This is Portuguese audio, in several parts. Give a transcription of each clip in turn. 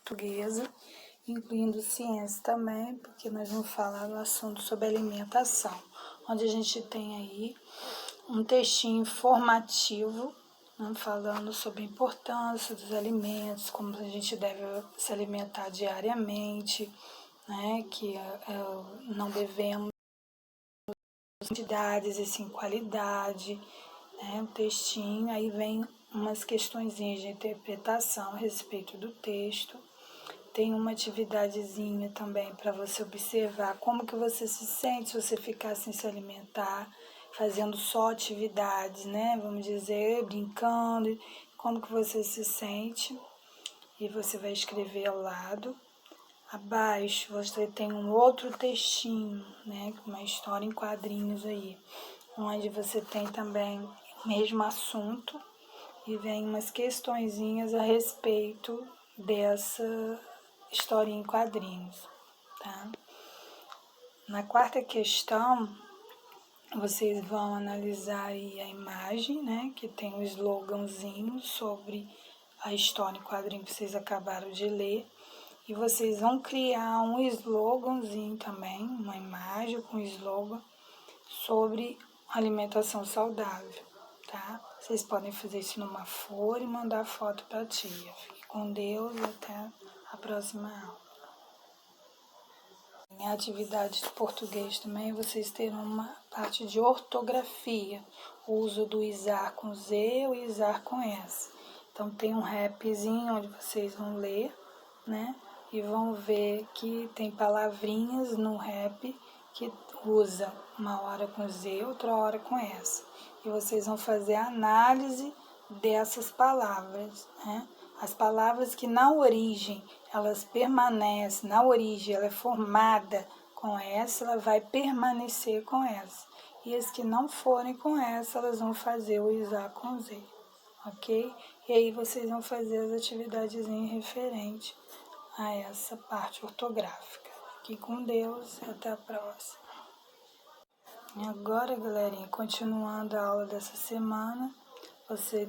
portuguesa, incluindo ciência também, porque nós vamos falar do assunto sobre alimentação, onde a gente tem aí um textinho informativo, né, falando sobre a importância dos alimentos, como a gente deve se alimentar diariamente, né, que não devemos quantidades e sim qualidade, né, um textinho, aí vem umas questõezinhas de interpretação a respeito do texto. Tem uma atividadezinha também para você observar como que você se sente se você ficar sem se alimentar, fazendo só atividades, né? Vamos dizer, brincando, como que você se sente. E você vai escrever ao lado. Abaixo você tem um outro textinho, né? Uma história em quadrinhos aí, onde você tem também o mesmo assunto e vem umas questõezinhas a respeito dessa historinha em quadrinhos, tá? Na quarta questão, vocês vão analisar aí a imagem, né, que tem um sloganzinho sobre a história em quadrinho que vocês acabaram de ler, e vocês vão criar um sloganzinho também, uma imagem com slogan sobre alimentação saudável, tá? Vocês podem fazer isso numa folha e mandar foto para a tia. Fique com Deus e até a próxima aula. Em atividade de português também, vocês terão uma parte de ortografia, o uso do izar com Z e o izar com S. Então, tem um rapzinho onde vocês vão ler, né? E vão ver que tem palavrinhas no rap que usa uma hora com Z, outra hora com S. E vocês vão fazer a análise dessas palavras, né? As palavras que na origem elas permanecem, na origem ela é formada com essa, ela vai permanecer com essa. E as que não forem com essa, elas vão fazer o izar com Z, ok? E aí vocês vão fazer as atividades em referente a essa parte ortográfica. Fique com Deus e até a próxima. E agora, galerinha, continuando a aula dessa semana,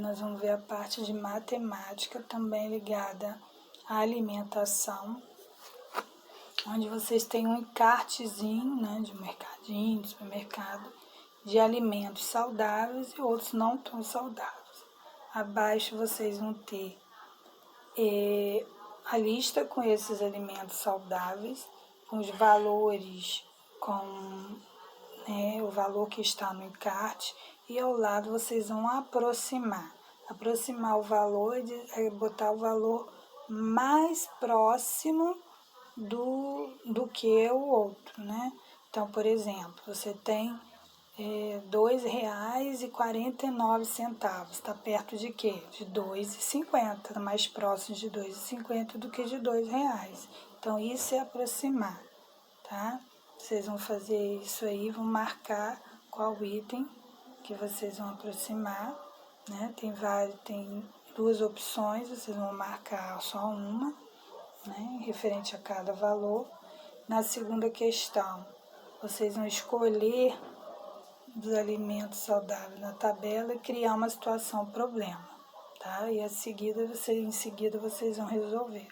nós vamos ver a parte de matemática, também ligada à alimentação, onde vocês têm um encartezinho, né, de mercadinho, de supermercado, de alimentos saudáveis e outros não tão saudáveis. Abaixo vocês vão ter a lista com esses alimentos saudáveis, com os valores, com o valor que está no encarte, e ao lado vocês vão aproximar o valor, botar o valor mais próximo do que o outro, né? Então, por exemplo, você tem R$ 2,49, está perto de quê? De R$ 2,50, está mais próximo de R$ 2,50 do que de R$2. Então, isso é aproximar, tá? Vocês vão fazer isso aí, vão marcar qual item que vocês vão aproximar, né? Tem duas opções, vocês vão marcar só uma, né? Referente a cada valor. Na segunda questão, vocês vão escolher dos alimentos saudáveis na tabela e criar uma situação problema, tá? E em seguida vocês vão resolver.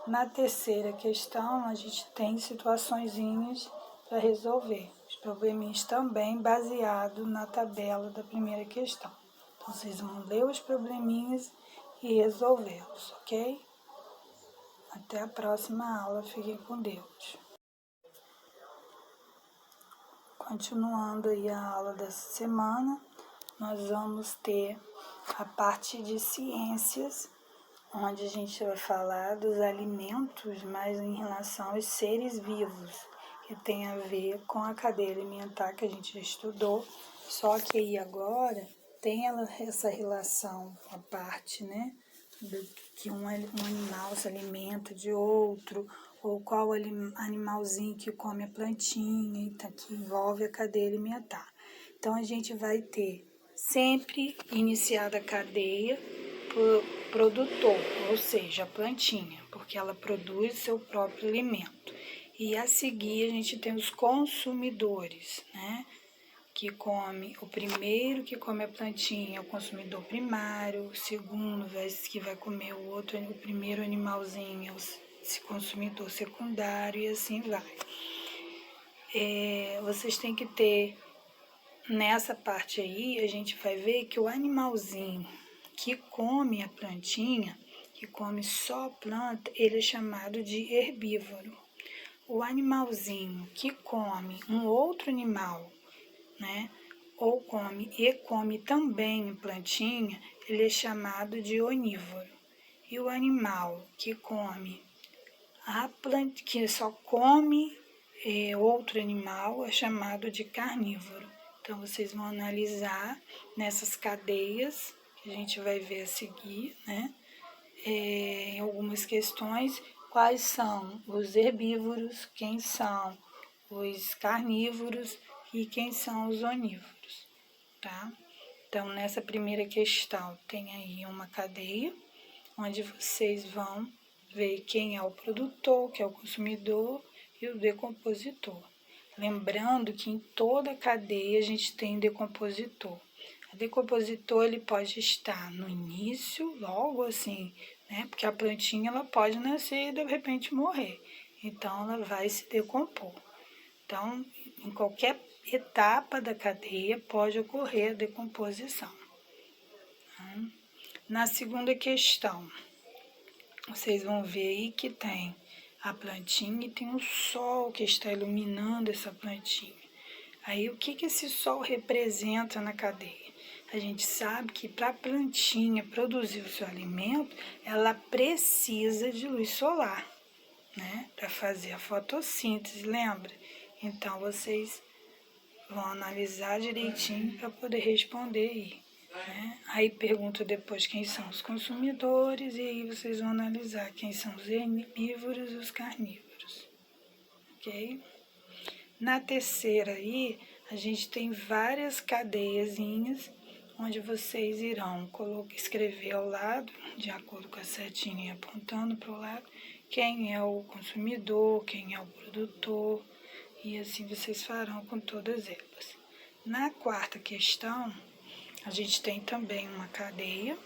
Na terceira questão, a gente tem situaçõezinhas para resolver. Os probleminhas também baseados na tabela da primeira questão. Então, vocês vão ler os probleminhas e resolvê-los, ok? Até a próxima aula. Fiquem com Deus. Continuando aí a aula dessa semana, nós vamos ter a parte de ciências, onde a gente vai falar dos alimentos, mas em relação aos seres vivos, que tem a ver com a cadeia alimentar que a gente já estudou, só que aí agora tem essa relação, a parte, né, que um animal se alimenta de outro, ou qual animalzinho que come a plantinha, que envolve a cadeia alimentar. Então, a gente vai ter sempre iniciada a cadeia por produtor, ou seja, a plantinha, porque ela produz seu próprio alimento. E a seguir a gente tem os consumidores, né? que come, o primeiro que come a plantinha é o consumidor primário, o segundo que vai comer o primeiro animalzinho é o consumidor secundário e assim vai. Vocês têm que ter, nessa parte aí, a gente vai ver que o animalzinho que come a plantinha, que come só a planta, ele é chamado de herbívoro. O animalzinho que come um outro animal, né, ou come também plantinha, ele é chamado de onívoro. E o animal que come que só come outro animal é chamado de carnívoro. Então, vocês vão analisar nessas cadeias, que a gente vai ver a seguir, né? Em algumas questões, quais são os herbívoros, quem são os carnívoros e quem são os onívoros, tá? Então, nessa primeira questão, tem aí uma cadeia, onde vocês vão ver quem é o produtor, que é o consumidor, e o decompositor. Lembrando que em toda cadeia a gente tem decompositor. O decompositor ele pode estar no início, logo assim, né? Porque a plantinha ela pode nascer e de repente morrer. Então ela vai se decompor. Então, em qualquer etapa da cadeia pode ocorrer a decomposição. Na segunda questão, vocês vão ver aí que tem a plantinha e tem um sol que está iluminando essa plantinha. Aí, o que esse sol representa na cadeia? A gente sabe que para a plantinha produzir o seu alimento, ela precisa de luz solar, né? Para fazer a fotossíntese, lembra? Então, vocês vão analisar direitinho para poder responder aí. Né? Aí pergunta depois quem são os consumidores e aí vocês vão analisar quem são os herbívoros e os carnívoros. Ok? Na terceira aí, a gente tem várias cadeiazinhas onde vocês irão escrever ao lado, de acordo com a setinha apontando para o lado, quem é o consumidor, quem é o produtor, e assim vocês farão com todas elas. Na quarta questão, a gente tem também uma cadeia,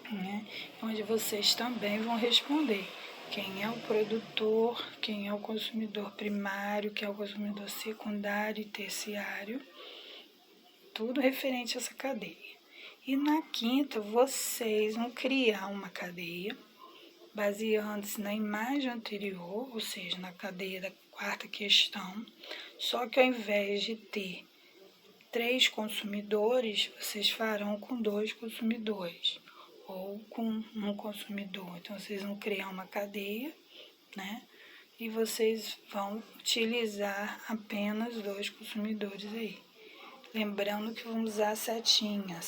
né, onde vocês também vão responder quem é o produtor, quem é o consumidor primário, quem é o consumidor secundário e terciário, tudo referente a essa cadeia. E na quinta, vocês vão criar uma cadeia baseando-se na imagem anterior, ou seja, na cadeia da quarta questão, só que ao invés de ter 3 consumidores, vocês farão com 2 consumidores ou com um consumidor. Então, vocês vão criar uma cadeia, né? E vocês vão utilizar apenas 2 consumidores aí. Lembrando que vamos usar a setinha.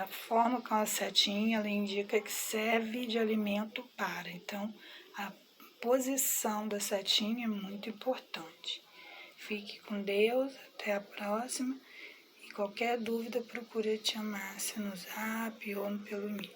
A forma com a setinha, ela indica que serve de alimento para. Então, a posição da setinha é muito importante. Fique com Deus, até a próxima. E qualquer dúvida, procure te Márcia no Zap ou pelo e-mail.